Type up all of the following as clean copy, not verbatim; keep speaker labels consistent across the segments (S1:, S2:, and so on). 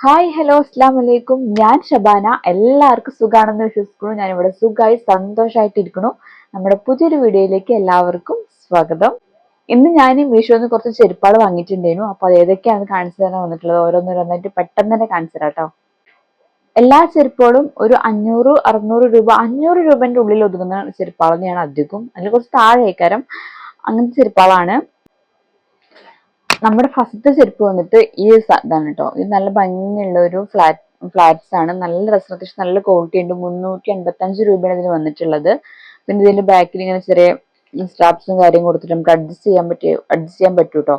S1: Hi hello അസ്സാം വലൈക്കും. ഞാൻ ഷബാന. എല്ലാവർക്കും സുഖാണെന്ന് വിശ്വസിക്കുന്നു. ഞാനിവിടെ സുഖമായി സന്തോഷമായിട്ടിരിക്കുന്നു. നമ്മുടെ പുതിയൊരു വീഡിയോയിലേക്ക് എല്ലാവർക്കും സ്വാഗതം. ഇന്ന് ഞാൻ മീഷോന്ന് കുറച്ച് ചെരുപ്പാട് വാങ്ങിയിട്ടുണ്ടായിരുന്നു. അപ്പൊ അത് ഏതൊക്കെയാണ് കാണിച്ചു തരാൻ വന്നിട്ടുള്ളത്. ഓരോന്നോരോന്നായിട്ട് പെട്ടെന്ന് തന്നെ കാണിച്ചു തരാം കേട്ടോ. എല്ലാ ചെരുപ്പുകളും ഒരു 500-600 രൂപ, 500 രൂപന്റെ ഉള്ളിൽ ഒതുങ്ങുന്ന ചെരുപ്പാൾ തന്നെയാണ് അധികം. അതിൽ കുറച്ച് താഴെ കരം അങ്ങനത്തെ ചെരുപ്പാളാണ്. നമ്മുടെ ഫസ്റ്റത്തെ ചെരുപ്പ് വന്നിട്ട് ഈ ഇതാണ് കേട്ടോ. ഇത് നല്ല ഭംഗിയുള്ള ഒരു ഫ്ലാറ്റ്സ് ആണ്. നല്ല രസം, അത്യാവശ്യം നല്ല ക്വാളിറ്റി ഉണ്ട്. 385 രൂപയാണ് ഇതിന് വന്നിട്ടുള്ളത്. പിന്നെ ഇതിന്റെ ബാക്കിൽ ഇങ്ങനെ ചെറിയ സ്ട്രാപ്സും കാര്യം കൊടുത്തിട്ട് നമുക്ക് അഡ്ജസ്റ്റ് ചെയ്യാൻ പറ്റും കേട്ടോ.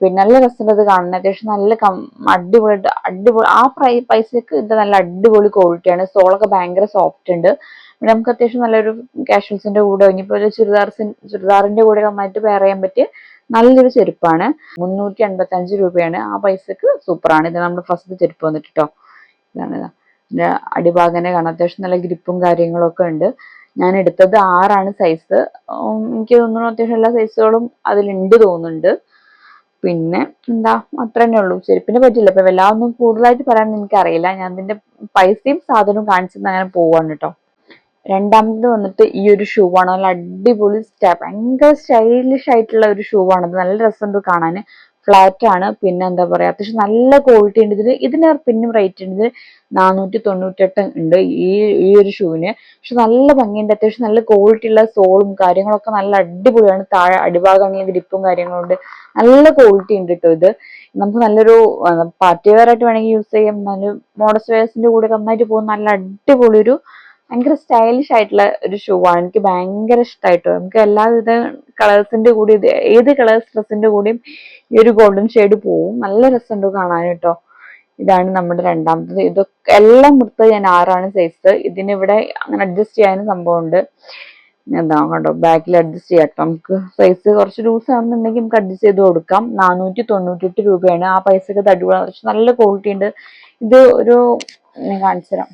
S1: പിന്നെ നല്ല രസമുണ്ട് ഇത് കാണുന്നത്. അത്യാവശ്യം നല്ല അടിപൊളി ആ പൈസക്ക് ഇത് നല്ല അടിപൊളി ക്വാളിറ്റിയാണ്. സോളൊക്കെ ഭയങ്കര സോഫ്റ്റ് ഉണ്ട്. പിന്നെ നമുക്ക് അത്യാവശ്യം നല്ലൊരു കാഷ്വൽസിന്റെ കൂടെ ഇനിയിപ്പോ ഒരു ചുരിദാറിന്റെ കൂടെ നന്നായിട്ട് പെയർ ചെയ്യാൻ പറ്റിയ നല്ലൊരു ചെരുപ്പാണ്. 385 രൂപയാണ്. ആ പൈസക്ക് സൂപ്പറാണ്. ഇത് നമ്മുടെ ഫസ്റ്റ് ചെരുപ്പ് വന്നിട്ട് കേട്ടോ. ഇതാണ് ഇതിന്റെ അടിഭാഗനെ കാണാം. അത്യാവശ്യം നല്ല ഗ്രിപ്പും കാര്യങ്ങളൊക്കെ ഉണ്ട്. ഞാൻ എടുത്തത് 6 സൈസ്. എനിക്ക് തോന്നുന്നു അത്യാവശ്യം എല്ലാ സൈസുകളും അതിലുണ്ട് തോന്നുന്നുണ്ട്. പിന്നെ എന്താ അത്ര തന്നെ ഉള്ളൂ. ചെരുപ്പിനെ പറ്റില്ല ഇപ്പൊ വല്ലാതൊന്നും കൂടുതലായിട്ട് പറയാൻ എനിക്കറിയില്ല. ഞാൻ ഇതിന്റെ പൈസയും സാധനവും കാണിച്ചിട്ട് അങ്ങനെ പോവാണ് കേട്ടോ. രണ്ടാമത് വന്നിട്ട് ഈ ഒരു ഷൂ ആണ്. നല്ല അടിപൊളി ഭയങ്കര സ്റ്റൈലിഷ് ആയിട്ടുള്ള ഒരു ഷൂ ആണത്. നല്ല രസമുണ്ട് കാണാൻ. ഫ്ലാറ്റ് ആണ്. പിന്നെ എന്താ പറയാ, അത്യാവശ്യം നല്ല ക്വാളിറ്റി ഉണ്ട് ഇതിന് പിന്നും റേറ്റ് ഉണ്ട്. ഇത് 498 ഉണ്ട് ഈ ഒരു ഷൂവിന്. പക്ഷെ നല്ല ഭംഗിയുണ്ട്. അത്യാവശ്യം നല്ല ക്വാളിറ്റി ഉള്ള സോളും കാര്യങ്ങളൊക്കെ നല്ല അടിപൊളിയാണ്. താഴെ അടിഭാഗങ്ങളിൽ ഗ്രിപ്പും കാര്യങ്ങളും ഉണ്ട്. നല്ല ക്വാളിറ്റി ഉണ്ട് കേട്ടോ. ഇത് നമുക്ക് നല്ലൊരു പാർട്ടി വെയർ ആയിട്ട് വേണമെങ്കിൽ യൂസ് ചെയ്യാം. നല്ല മോഡസ്റ്റ് വെയർസിന്റെ കൂടെ നന്നായിട്ട് പോകുന്ന നല്ല അടിപൊളി ഒരു ഭയങ്കര സ്റ്റൈലിഷ് ആയിട്ടുള്ള ഒരു ഷൂ ആണ്. എനിക്ക് ഭയങ്കര ഇഷ്ടമായിട്ടോ. നമുക്ക് എല്ലാവിധ കളേഴ്സിന്റെ കൂടി ഏത് കളേഴ്സ് ഡ്രസ്സിന്റെ കൂടിയും ഈ ഒരു ഗോൾഡൻ ഷെയ്ഡ് പോവും. നല്ല രസമുണ്ട് കാണാൻ കേട്ടോ. ഇതാണ് നമ്മുടെ രണ്ടാമത്തത്. ഇതൊക്കെ എല്ലാം കൊടുത്തത് ഞാൻ 6 സൈസ്. ഇതിനിവിടെ അങ്ങനെ അഡ്ജസ്റ്റ് ചെയ്യാനും സംഭവമുണ്ട്. എന്താ കണ്ടോ, ബാക്കിൽ അഡ്ജസ്റ്റ് ചെയ്യാം കേട്ടോ. നമുക്ക് സൈസ് കുറച്ച് ലൂസ് ആണെന്നുണ്ടെങ്കിൽ നമുക്ക് അഡ്ജസ്റ്റ് ചെയ്ത് കൊടുക്കാം. 498 രൂപയാണ്. ആ പൈസക്ക് ഇത് അടിപൊളി നല്ല ക്വാളിറ്റി ഉണ്ട്. ഇത് ഒരു ഞാൻ കാണിച്ചു തരാം.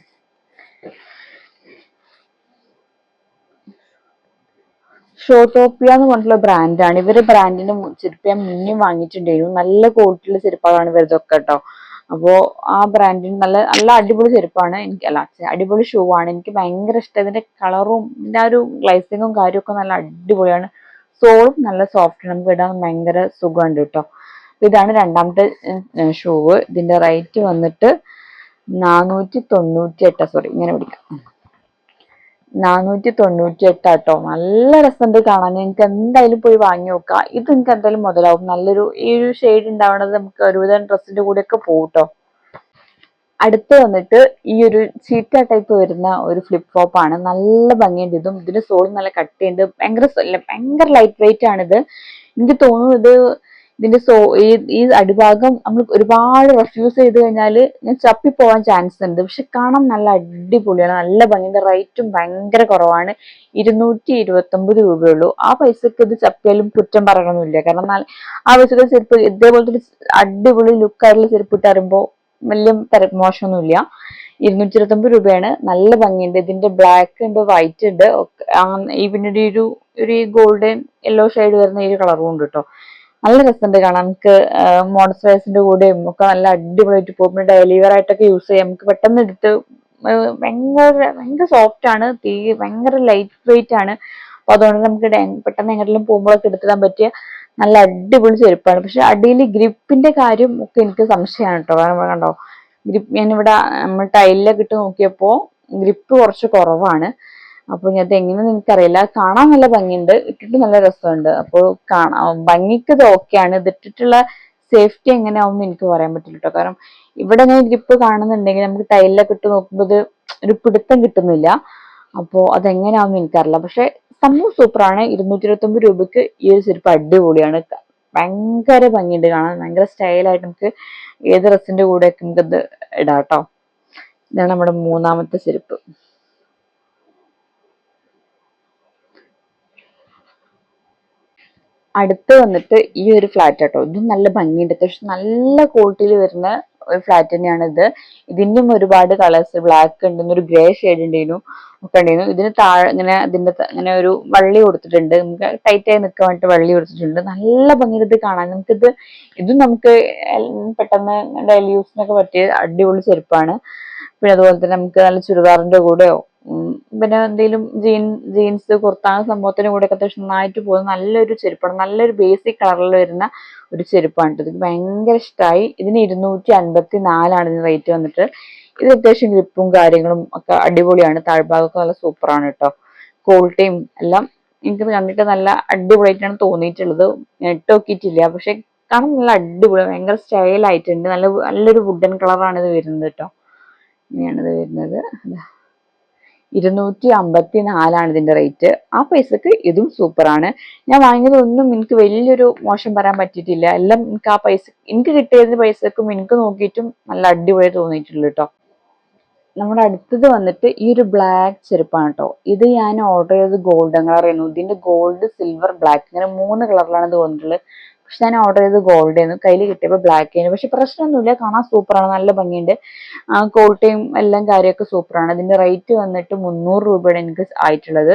S1: ഷോട്ടോപ്പിയ എന്ന് പറഞ്ഞിട്ടുള്ള ബ്രാൻഡാണ്. ഇവരുടെ ബ്രാൻഡിന്റെ ചെരുപ്പ് ഞാൻ മുന്നേ വാങ്ങിയിട്ടുണ്ടായിരുന്നു. നല്ല ക്വാളിറ്റിയുള്ള ചെരുപ്പുകളാണ് ഇവരതൊക്കെ കേട്ടോ. അപ്പോ ആ ബ്രാൻഡിന് നല്ല നല്ല അടിപൊളി ചെരുപ്പാണ്. അടിപൊളി ഷൂ ആണ്. എനിക്ക് ഭയങ്കര ഇഷ്ടം. ഇതിന്റെ കളറും ഇതിന്റെ ആ ഒരു ഗ്ലൈസിങ്ങും കാര്യമൊക്കെ നല്ല അടിപൊളിയാണ്. സോളും നല്ല സോഫ്റ്റ് ആണ്. നമുക്ക് ഇടാൻ ഭയങ്കര സുഖമുണ്ട് കേട്ടോ. ഇതാണ് രണ്ടാമത്തെ ഷൂവ്. ഇതിന്റെ റേറ്റ് വന്നിട്ട് 498. സോറി, ഇങ്ങനെ പിടിക്കാം. 498 ആട്ടോ. നല്ല രസമുണ്ട് കാണാൻ. നിങ്ങൾക്ക് എന്തായാലും പോയി വാങ്ങി നോക്കാം. ഇത് നിങ്ങൾക്ക് എന്തായാലും മുതലാവും. നല്ലൊരു ഈ ഒരു ഷെയ്ഡ് ഉണ്ടാവണത് നമുക്ക് ഒരുവിധം ഡ്രസ്സിന്റെ കൂടെ ഒക്കെ പോകട്ടോ. അടുത്ത് വന്നിട്ട് ഈ ഒരു ചീറ്റ ടൈപ്പ് വരുന്ന ഒരു ഫ്ലിപ്പ് ഫ്ലോപ്പ് ആണ്. നല്ല ഭംഗിയുണ്ട്. ഇതിന്റെ സോൾ നല്ല കട്ടിയുണ്ട്. ഭയങ്കര ലൈറ്റ് വെയിറ്റ് ആണിത്. എനിക്ക് തോന്നുന്നു ഇതിന്റെ ഈ അടിഭാഗം നമ്മൾ ഒരുപാട് റെഫ്യൂസ് ചെയ്ത് കഴിഞ്ഞാൽ ഞാൻ ചപ്പിപ്പോവാൻ ചാൻസ് ഉണ്ട്. പക്ഷെ കാണാൻ നല്ല അടിപൊളിയാണ്. നല്ല ഭംഗിയുടെ. റേറ്റും ഭയങ്കര കുറവാണ്. 229 രൂപയുള്ളൂ. ആ പൈസക്ക് ഇത് ചപ്പിയാലും കുറ്റം പറയണമെന്നില്ല. കാരണം ആ പൈസക്ക് ചെരുപ്പ് ഇതേപോലത്തെ ഒരു അടിപൊളി ലുക്കായിട്ടുള്ള ചെരുപ്പ് ഇട്ട് അറിയുമ്പോൾ വലിയ മോശമൊന്നുമില്ല. 229 രൂപയാണ്. നല്ല ഭംഗിയുണ്ട്. ഇതിന്റെ ബ്ലാക്ക് ഉണ്ട്, വൈറ്റ് ഉണ്ട്, പിന്നെ ഒരു ഗോൾഡൻ യെല്ലോ ഷെയ്ഡ് വരുന്ന ഈ കളറും ഉണ്ട് കേട്ടോ. നല്ല രസമുണ്ട് കാണാൻ. നമുക്ക് മോഡസ്റ്റ് വെയർസിന്റെ കൂടെയും ഒക്കെ നല്ല അടിപൊളിയായിട്ട് പോകും. ഡെയിലി വെയർ ആയിട്ടൊക്കെ യൂസ് ചെയ്യാം. നമുക്ക് പെട്ടെന്ന് എടുത്ത് ഭയങ്കര സോഫ്റ്റ് ആണ്. ഭയങ്കര ലൈറ്റ് വെയിറ്റ് ആണ്. അപ്പൊ അതുകൊണ്ട് നമുക്ക് പെട്ടെന്ന് എങ്ങോട്ടെങ്കിലും പോകുമ്പോഴൊക്കെ എടുത്തിടാൻ പറ്റിയ നല്ല അടിപൊളി ചെരുപ്പാണ്. പക്ഷെ അടിയിൽ ഗ്രിപ്പിന്റെ കാര്യം ഒക്കെ എനിക്ക് സംശയമാണ് കേട്ടോ. കാരണം കണ്ടോ, ഞാനിവിടെ നമ്മൾ ടൈലിലൊക്കെ ഇട്ട് നോക്കിയപ്പോ ഗ്രിപ്പ് കുറച്ച് കുറവാണ്. അപ്പൊ അത് എങ്ങനെയെന്ന് എനിക്കറിയില്ല. കാണാൻ നല്ല ഭംഗിയുണ്ട്, ഇട്ടിട്ട് നല്ല രസമുണ്ട്. അപ്പോൾ ഭംഗിക്ക് ഇത് ഓക്കെയാണ്. ഇത് ഇട്ടിട്ടുള്ള സേഫ്റ്റി എങ്ങനെയാവും എനിക്ക് പറയാൻ പറ്റില്ല കേട്ടോ. കാരണം ഇവിടെ ഞാൻ ഗ്രിപ്പ് കാണുന്നുണ്ടെങ്കിൽ നമുക്ക് ടൈലിലൊക്കെ ഇട്ട് നോക്കുമ്പോൾ ഇത് ഒരു പിടുത്തം കിട്ടുന്നില്ല. അപ്പോ അതെങ്ങനെയാവും എനിക്കറിയില്ല. പക്ഷെ സംഭവം സൂപ്പറാണ്. 229 രൂപയ്ക്ക് ഈ ഒരു ചെരുപ്പ് അടിപൊളിയാണ്. ഭയങ്കര ഭംഗിയുണ്ട് കാണാൻ. ഭയങ്കര സ്റ്റൈലായിട്ട് നമുക്ക് ഏത് ഡ്രസ്സിന്റെ കൂടെ ഒക്കെ നമുക്ക് ഇത് ഇടാം കേട്ടോ. ഇതാണ് നമ്മുടെ മൂന്നാമത്തെ ചെരുപ്പ്. അടുത്ത് വന്നിട്ട് ഈ ഒരു ഫ്ലാറ്റ് കേട്ടോ. ഇതും നല്ല ഭംഗിയുണ്ട്. അത്യാവശ്യം നല്ല ക്വാളിറ്റിയിൽ വരുന്ന ഒരു ഫ്ലാറ്റ് തന്നെയാണ് ഇത്. ഇതിന്റെയും ഒരുപാട് കളേഴ്സ്, ബ്ലാക്ക് ഉണ്ടെന്ന്, ഒരു ഗ്രേ ഷെയ്ഡ് ഉണ്ടായിരുന്നു ഒക്കെ ഉണ്ടായിരുന്നു. ഇതിന് താഴെ ഇങ്ങനെ ഇതിന്റെ ഇങ്ങനെ ഒരു വള്ളി കൊടുത്തിട്ടുണ്ട്, നമുക്ക് ടൈറ്റ് ആയി നിൽക്കാൻ വേണ്ടിട്ട് വള്ളി കൊടുത്തിട്ടുണ്ട്. നല്ല ഭംഗി ഇത് കാണാൻ. ഇതും നമുക്ക് പെട്ടെന്ന് ഡെയിലി യൂസിനൊക്കെ പറ്റിയ അടിപൊളി ചെരുപ്പാണ്. പിന്നെ അതുപോലെ തന്നെ നമുക്ക് നല്ല ചുരിദാറിന്റെ കൂടെയോ പിന്നെ എന്തെങ്കിലും ജീൻസ് കുർത്ത സംഭവത്തിന്റെ കൂടെ ഒക്കെ അത്യാവശ്യം നന്നായിട്ട് പോകുന്ന നല്ലൊരു ചെരുപ്പാണ്. നല്ലൊരു ബേസിക് കളറിൽ വരുന്ന ഒരു ചെരുപ്പാണ്. ഇത് ഭയങ്കര ഇഷ്ടമായി. ഇതിന് 254 ഇതിന് റേറ്റ് വന്നിട്ട്. ഇത് അത്യാവശ്യം ഗ്രിപ്പും കാര്യങ്ങളും ഒക്കെ അടിപൊളിയാണ്. താഴ്ഭാഗമൊക്കെ നല്ല സൂപ്പറാണ് കേട്ടോ. ക്വാളിറ്റിയും എല്ലാം എനിക്ക് കണ്ടിട്ട് നല്ല അടിപൊളിയായിട്ടാണ് തോന്നിയിട്ടുള്ളത്. ഇട്ട് നോക്കിയിട്ടില്ല, പക്ഷെ കാണാൻ നല്ല അടിപൊളി, ഭയങ്കര സ്റ്റൈൽ ആയിട്ടുണ്ട്. നല്ലൊരു വുഡൻ കളറാണ് ഇത് വരുന്നത് കേട്ടോ. ഇങ്ങനെയാണ് ഇത് വരുന്നത്. 254 ഇതിന്റെ റേറ്റ്. ആ പൈസക്ക് ഇതും സൂപ്പറാണ്. ഞാൻ വാങ്ങിയതൊന്നും എനിക്ക് വലിയൊരു മോശം പറയാൻ പറ്റിയിട്ടില്ല. എല്ലാം എനിക്ക് ആ പൈസ, എനിക്ക് കിട്ടിയതിന്റെ പൈസക്കും എനിക്ക് നോക്കിയിട്ടും നല്ല അടിപൊളി തോന്നിയിട്ടുള്ളൂ കേട്ടോ. നമ്മുടെ അടുത്തത് വന്നിട്ട് ഈ ഒരു ബ്ലാക്ക് ചെരുപ്പാണ് കേട്ടോ. ഇത് ഞാൻ ഓർഡർ ചെയ്തത് ഗോൾഡൻ കളർ ആയിരുന്നു. ഇതിന്റെ ഗോൾഡ്, സിൽവർ, ബ്ലാക്ക് ഇങ്ങനെ 3 കളറിലാണ് ഇത് വന്നിട്ടുള്ളത്. പക്ഷെ ഞാൻ ഓർഡർ ചെയ്തത് ഗോൾഡ് ആയിരുന്നു. കയ്യിൽ കിട്ടിയപ്പോൾ ബ്ലാക്ക് ആയിരുന്നു. പക്ഷെ പ്രശ്നമൊന്നുമില്ല, കാണാൻ സൂപ്പറാണ്, നല്ല ഭംഗിയുണ്ട്. ക്വാളിറ്റിയും എല്ലാം കാര്യമൊക്കെ സൂപ്പറാണ്. ഇതിന്റെ റേറ്റ് വന്നിട്ട് 300 രൂപയാണ് എനിക്ക് ആയിട്ടുള്ളത്.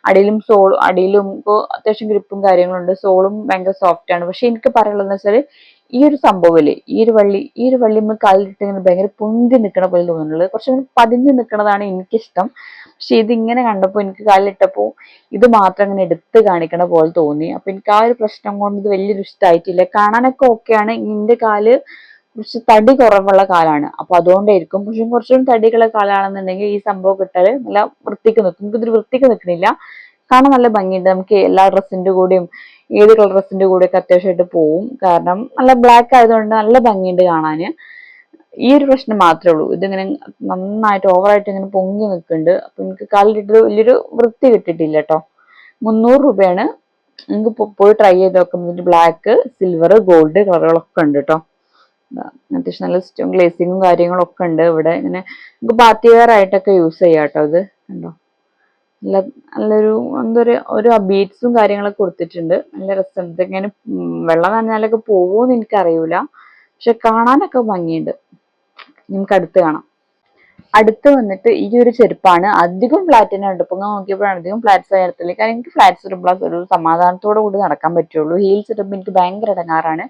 S1: അടിയിലും ഇപ്പോൾ അത്യാവശ്യം ഗ്രിപ്പും കാര്യങ്ങളുണ്ട്. സോളും ഭയങ്കര സോഫ്റ്റ് ആണ്. പക്ഷെ എനിക്ക് പറയാനുള്ളതെന്ന് വെച്ചാൽ ഈ ഒരു സംഭവമില്ലേ, ഈ ഒരു വള്ളി നമ്മൾ കാലിലിട്ട് ഇങ്ങനെ ഭയങ്കര പൊന്തി നിൽക്കണ പോലെ തോന്നുന്നുള്ളത്. കുറച്ചും പതിഞ്ഞ് നിൽക്കണതാണ് എനിക്കിഷ്ടം. പക്ഷെ ഇതിങ്ങനെ കണ്ടപ്പോൾ എനിക്ക് കാലിലിട്ടപ്പോൾ ഇത് മാത്രം ഇങ്ങനെ എടുത്ത് കാണിക്കണ പോലെ തോന്നി. അപ്പൊ എനിക്ക് ആ ഒരു പ്രശ്നം കൊണ്ട് ഇത് വലിയൊരു ഇഷ്ടമായിട്ടില്ല. കാണാനൊക്കെ ഓക്കെയാണ്. ഇതിന്റെ കാല് കുറച്ച് തടി കുറവുള്ള കാലാണ്, അപ്പൊ അതുകൊണ്ടായിരിക്കും. പക്ഷെ കുറച്ചുകൂടി തടികളുള്ള കാലാണെന്നുണ്ടെങ്കിൽ ഈ സംഭവം ഇട്ടാല് നല്ല വൃത്തിക്ക് നിൽക്കും. നമുക്ക് ഇതിൽ വൃത്തിക്ക് നിൽക്കണില്ല, കാണാൻ നല്ല ഭംഗിയുണ്ട്. നമുക്ക് എല്ലാ ഡ്രസ്സിന്റെ കൂടെയും ഏത് കളർ ഡ്രസ്സിന്റെ കൂടെയൊക്കെ അത്യാവശ്യമായിട്ട് പോവും. കാരണം നല്ല ബ്ലാക്ക് ആയതുകൊണ്ട് നല്ല ഭംഗിയുണ്ട് കാണാന്. ഈ ഒരു പ്രശ്നം മാത്രമേ ഉള്ളൂ, ഇതിങ്ങനെ നന്നായിട്ട് ഓവറായിട്ട് ഇങ്ങനെ പൊങ്ങി നിൽക്കുന്നുണ്ട്. അപ്പൊ എനിക്ക് കാലിലിട്ട് വലിയൊരു വൃത്തി കിട്ടിയിട്ടില്ല കേട്ടോ. 300 രൂപയാണ്. നിങ്ങൾക്ക് പോയി ട്രൈ ചെയ്ത് നോക്കാം. ഇതിന്റെ ബ്ലാക്ക്, സിൽവർ, ഗോൾഡ് കളറുകളൊക്കെ ഉണ്ട് കേട്ടോ. അത്യാവശ്യം നല്ല ഗ്ലേസിങ്ങും കാര്യങ്ങളും ഒക്കെ ഉണ്ട്. ഇവിടെ ഇങ്ങനെ നമുക്ക് പാർട്ടി വെയർ ആയിട്ടൊക്കെ യൂസ് ചെയ്യാം കേട്ടോ. ഇത് കണ്ടോ, നല്ലൊരു ഒരു ബീഡ്സും കാര്യങ്ങളൊക്കെ കൊടുത്തിട്ടുണ്ട്. നല്ല രസമുണ്ട്. ഇങ്ങനെ വെള്ളം നനഞ്ഞാലൊക്കെ പോകുമെന്ന് എനിക്കറിയൂല, പക്ഷെ കാണാനൊക്കെ ഭംഗിയുണ്ട്. നമുക്ക് അടുത്ത് കാണാം. അടുത്ത് വന്നിട്ട് ഈ ഒരു ചെരുപ്പാണ്. അധികം ഫ്ലാറ്റിനെ ഉണ്ട്. ഇപ്പൊ നോക്കിയപ്പോഴാണ് അധികം ഫ്ലാറ്റ്സ് ആയിരത്തില്ല. കാരണം എനിക്ക് ഫ്ലാറ്റ്സ് ഇടുമ്പോൾ ഒരു സമാധാനത്തോടെ കൂടി നടക്കാൻ പറ്റുള്ളൂ. ഹീൽസ് ഇടുമ്പോൾ എനിക്ക് ഭയങ്കര ഇടങ്ങാറാണ്.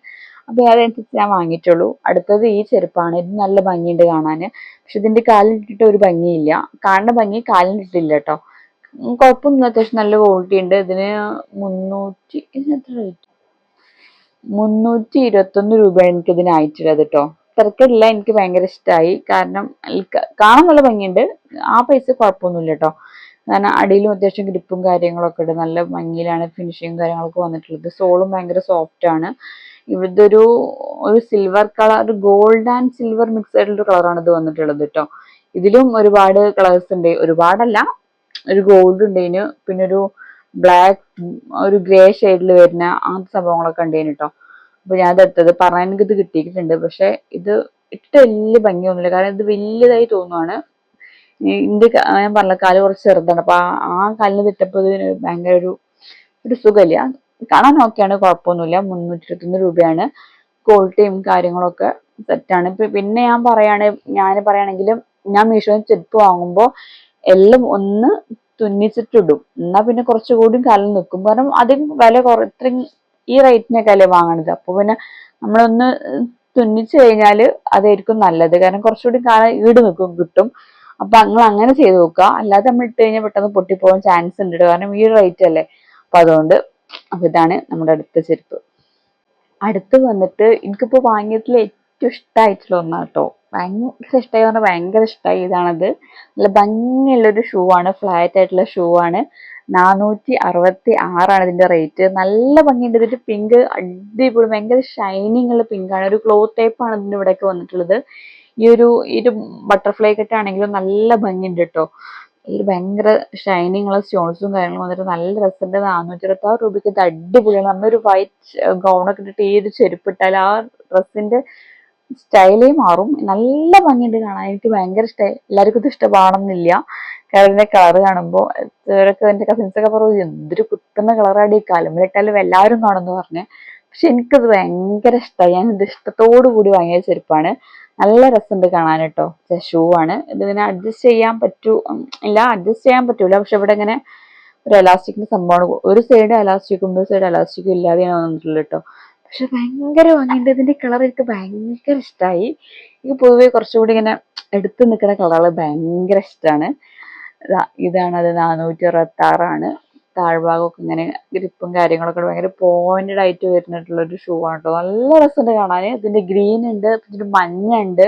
S1: അപ്പൊ അതനുസരിച്ച് ഞാൻ വാങ്ങിയിട്ടുള്ളൂ. അടുത്തത് ഈ ചെരുപ്പാണ്. ഇത് നല്ല ഭംഗിയുണ്ട് കാണാന്. പക്ഷെ ഇതിന്റെ കാലിലിട്ടിട്ട് ഒരു ഭംഗിയില്ല. കാണുന്ന ഭംഗി കാലിലിട്ടില്ല കേട്ടോ. കുഴപ്പമൊന്നും, അത്യാവശ്യം നല്ല ക്വാളിറ്റി ഉണ്ട്. ഇതിന് 321 രൂപയാണ് എനിക്ക് ഇതിനായിട്ടുള്ളത് കേട്ടോ. തിരക്കില്ല, എനിക്ക് ഭയങ്കര ഇഷ്ടമായി. കാരണം കാണാൻ നല്ല ഭംഗിയുണ്ട്, ആ പൈസ കുഴപ്പമൊന്നുമില്ല കേട്ടോ. കാരണം അടിയിലും അത്യാവശ്യം ഗ്രിപ്പും കാര്യങ്ങളൊക്കെ ഉണ്ട്. നല്ല ഭംഗിയിലാണ് ഫിനിഷിങ് കാര്യങ്ങളൊക്കെ വന്നിട്ടുള്ളത്. സോളും ഭയങ്കര സോഫ്റ്റ് ആണ്. ഇവിടുത്തെ ഒരു സിൽവർ കളർ, ഒരു ഗോൾഡ് ആൻഡ് സിൽവർ മിക്സ് ആയിട്ടുള്ള കളറാണ് ഇത് വന്നിട്ടുള്ളത് കേട്ടോ. ഇതിലും ഒരുപാട് കളേഴ്സ് ഉണ്ട്, ഒരുപാടല്ല, ഒരു ഗോൾഡ് ഉണ്ടേനു, പിന്നെ ഒരു ബ്ലാക്ക്, ഒരു ഗ്രേ ഷെയ്ഡിൽ വരുന്ന അങ്ങനത്തെ സംഭവങ്ങളൊക്കെ ഉണ്ടേനു കേട്ടോ. അപ്പൊ ഞാൻ എടുത്തത് പറഞ്ഞാൽ എനിക്ക് ഇത് കിട്ടിയിട്ടുണ്ട്. പക്ഷെ ഇത് ഇട്ട് വലിയ ഭംഗിയൊന്നുമില്ല. കാരണം ഇത് വലിയതായി തോന്നുവാണ്. ഞാൻ പറഞ്ഞ കാല് കുറച്ച് ചെറുതാണ്. അപ്പൊ ആ കാലിന് തിട്ടപ്പോൾ ഇത് ഭയങ്കര ഒരു സുഖമില്ല. കാണാൻ ഓക്കെയാണ്, കുഴപ്പമൊന്നുമില്ല. 321 രൂപയാണ്. ക്വാളിറ്റിയും കാര്യങ്ങളൊക്കെ സെറ്റാണ്. പിന്നെ ഞാൻ പറയുകയാണെങ്കിലും ഞാൻ മീഷോയിൽ ചെരുപ്പ് വാങ്ങുമ്പോൾ എല്ലാം ഒന്ന് തുന്നിച്ചിട്ടിടും. എന്നാ പിന്നെ കുറച്ചുകൂടി കാലം നിൽക്കും. കാരണം അതിന് വില ഇത്രയും ഈ റേറ്റിനൊക്കെ അല്ലേ വാങ്ങണത്. അപ്പൊ പിന്നെ നമ്മളൊന്ന് തുന്നിച്ചു കഴിഞ്ഞാല് അതായിരിക്കും നല്ലത്. കാരണം കുറച്ചുകൂടി കാലം ഈട് നിൽക്കും കിട്ടും. അപ്പൊ നിങ്ങൾ അങ്ങനെ ചെയ്ത് നോക്കുക. അല്ലാതെ നമ്മൾ ഇട്ട് കഴിഞ്ഞാൽ പെട്ടെന്ന് പൊട്ടിപ്പോകാൻ ചാൻസ് ഉണ്ട്. കാരണം ഈ റേറ്റ് അല്ലേ. അപ്പൊ അതുകൊണ്ട് ഇതാണ് നമ്മുടെ അടുത്ത ചെരുപ്പ്. അടുത്ത് വന്നിട്ട് എനിക്കിപ്പോ വാങ്ങിയതിൽ ഏറ്റവും ഇഷ്ടമായിട്ടുള്ള ഒന്നാണ് കേട്ടോ. ഭയങ്കര ഇഷ്ടമായി പറഞ്ഞാൽ ഭയങ്കര ഇഷ്ടമായി. ഇതാണത്. നല്ല ഭംഗിയുള്ളൊരു ഷൂ ആണ്, ഫ്ലാറ്റ് ആയിട്ടുള്ള ഷൂ ആണ്. 466 ഇതിന്റെ റേറ്റ്. നല്ല ഭംഗിയുണ്ട്. ഇതിന്റെ പിങ്ക് അടിപൊളി, ഭയങ്കര ഷൈനിങ് ഉള്ള പിങ്ക് ആണ്. ഒരു ക്ലോത്ത് ടൈപ്പ് ആണ് ഇതിന്റെ ഇവിടെയൊക്കെ വന്നിട്ടുള്ളത്. ഈ ഒരു ബട്ടർഫ്ലൈ കട്ട് ആണെങ്കിലും നല്ല ഭംഗിയുണ്ട് കേട്ടോ. ഭയങ്കര ഷൈനിങ് ഉള്ള സ്റ്റോൺസും കാര്യങ്ങളും വന്നിട്ട് നല്ല രസമുണ്ട്. 426 രൂപയ്ക്ക് ഇത് അടിപൊളിയാണ്. നമ്മളൊരു വൈറ്റ് ഗൗണൊക്കെ ഇട്ടിട്ട് ഈ ഒരു ചെരുപ്പിട്ടാൽ ആ ഡ്രസ്സിന്റെ സ്റ്റൈലേ മാറും. നല്ല ഭംഗിയുണ്ട് കാണാൻ. എനിക്ക് ഭയങ്കര ഇഷ്ടമായി. എല്ലാവർക്കും ഇത് ഇഷ്ടപ്പെടണമെന്നില്ല. കാരണം ഇതിന്റെ കളർ കാണുമ്പോൾ ചിലരൊക്കെ എന്റെ കസിൻസ് ഒക്കെ പറഞ്ഞു എന്തൊരു കുത്തുന്ന കളറാണ്, ഈ കാലുമ്പിലിട്ടാലും എല്ലാവരും കാണുമെന്ന് പറഞ്ഞ്. പക്ഷെ എനിക്കത് ഭയങ്കര ഇഷ്ടമായി. ഞാൻ ഇത് ഇഷ്ടത്തോടു കൂടി വാങ്ങിയ ചെരുപ്പാണ്. നല്ല രസമുണ്ട് കാണാൻ കേട്ടോ. ഷൂ ആണ് ഇതിങ്ങനെ അഡ്ജസ്റ്റ് ചെയ്യാൻ ഇല്ല, അഡ്ജസ്റ്റ് ചെയ്യാൻ പറ്റൂല. പക്ഷെ ഇവിടെ ഇങ്ങനെ ഒരു എലാസ്റ്റിക്കിന്റെ സംഭവമാണ്. ഒരു സൈഡ് എലാസ്റ്റിക്കും ഒരു സൈഡ് എലാസ്റ്റിക്കും ഇല്ലാതെയാണ് വന്നിട്ടുള്ളത് കേട്ടോ. പക്ഷെ ഭയങ്കര ഭംഗിയുണ്ട്. ഇതിന്റെ കളർ എനിക്ക് ഭയങ്കര ഇഷ്ടമായി. എനിക്ക് പൊതുവെ കുറച്ചുകൂടി ഇങ്ങനെ എടുത്തു നിൽക്കുന്ന കളറ് ഭയങ്കര ഇഷ്ടമാണ്. ഇതാണ് അത് 466 താഴ്ഭാഗമൊക്കെ ഇങ്ങനെ ഗ്രിപ്പും കാര്യങ്ങളൊക്കെ ഭയങ്കര പോയിന്റഡ് ആയിട്ട് വരുന്നിട്ടുള്ള ഒരു ഷൂ ആണ് കേട്ടോ. നല്ല രസമുണ്ട് കാണാൻ. ഇതിന്റെ ഗ്രീൻ ഉണ്ട്, ഇതിന്റെ മഞ്ഞ ഉണ്ട്.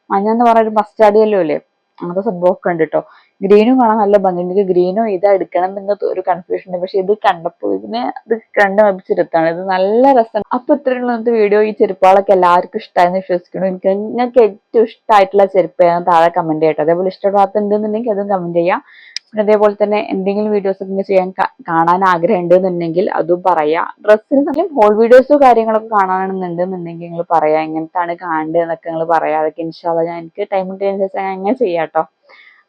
S1: മഞ്ഞ എന്ന് പറഞ്ഞ ഒരു മസ്റ്റാർഡ് യെല്ലോ അല്ലേ, അങ്ങനത്തെ സംഭവമൊക്കെ ഉണ്ട് കേട്ടോ. ഗ്രീനും കാണാൻ നല്ല ഭംഗിയുണ്ട്. എനിക്ക് ഗ്രീനും ഇത് എടുക്കണം എന്ന ഒരു കൺഫ്യൂഷൻ ഉണ്ട്. പക്ഷെ ഇത് കണ്ടപ്പോൾ ഇത് കണ്ട് മപിച്ചെടുത്താണ്. ഇത് നല്ല രസം. അപ്പൊ ഇത്രയുള്ള ഇന്നത്തെ വീഡിയോ. ഈ ചെരുപ്പുകളൊക്കെ എല്ലാവർക്കും ഇഷ്ടമായെന്ന് വിശ്വസിക്കുന്നു. നിങ്ങൾക്ക് ഏറ്റവും ഇഷ്ടമായിട്ടുള്ള ചെരുപ്പ് ഞാൻ താഴെ കമന്റ് ചെയ്യട്ടോ. അതേപോലെ ഇഷ്ടപ്പെടാത്തുണ്ടെന്നുണ്ടെങ്കിൽ അതും കമന്റ് ചെയ്യാം. പിന്നെ അതേപോലെ തന്നെ എന്തെങ്കിലും വീഡിയോസ് ഒക്കെ ചെയ്യാൻ കാണാൻ ആഗ്രഹം ഉണ്ടെന്നുണ്ടെങ്കിൽ അതും പറയാം. ഡ്രസ്സിന് നല്ല ഹോൾ വീഡിയോസോ കാര്യങ്ങളൊക്കെ കാണാണെന്നുണ്ടെന്നുണ്ടെങ്കിൽ നിങ്ങൾ പറയാം, എങ്ങനത്താണ് കാണേണ്ടത് എന്നൊക്കെ നിങ്ങൾ പറയാം. അതൊക്കെ ഇൻഷാല്ലാ ഞാൻ എനിക്ക് ടൈം കിട്ടിയതിനനുസരിച്ച് ഞാൻ അങ്ങനെ ചെയ്യാം കേട്ടോ.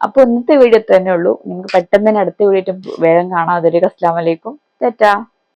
S1: അപ്പൊ ഇന്നത്തെ വീഡിയോ തന്നെ ഉള്ളൂ. നിങ്ങൾക്ക് പെട്ടെന്ന് തന്നെ അടുത്ത വീഡിയോ വേഗം കാണാം. അതൊരു അസ്സലാമു അലൈക്കും, ടാറ്റാ.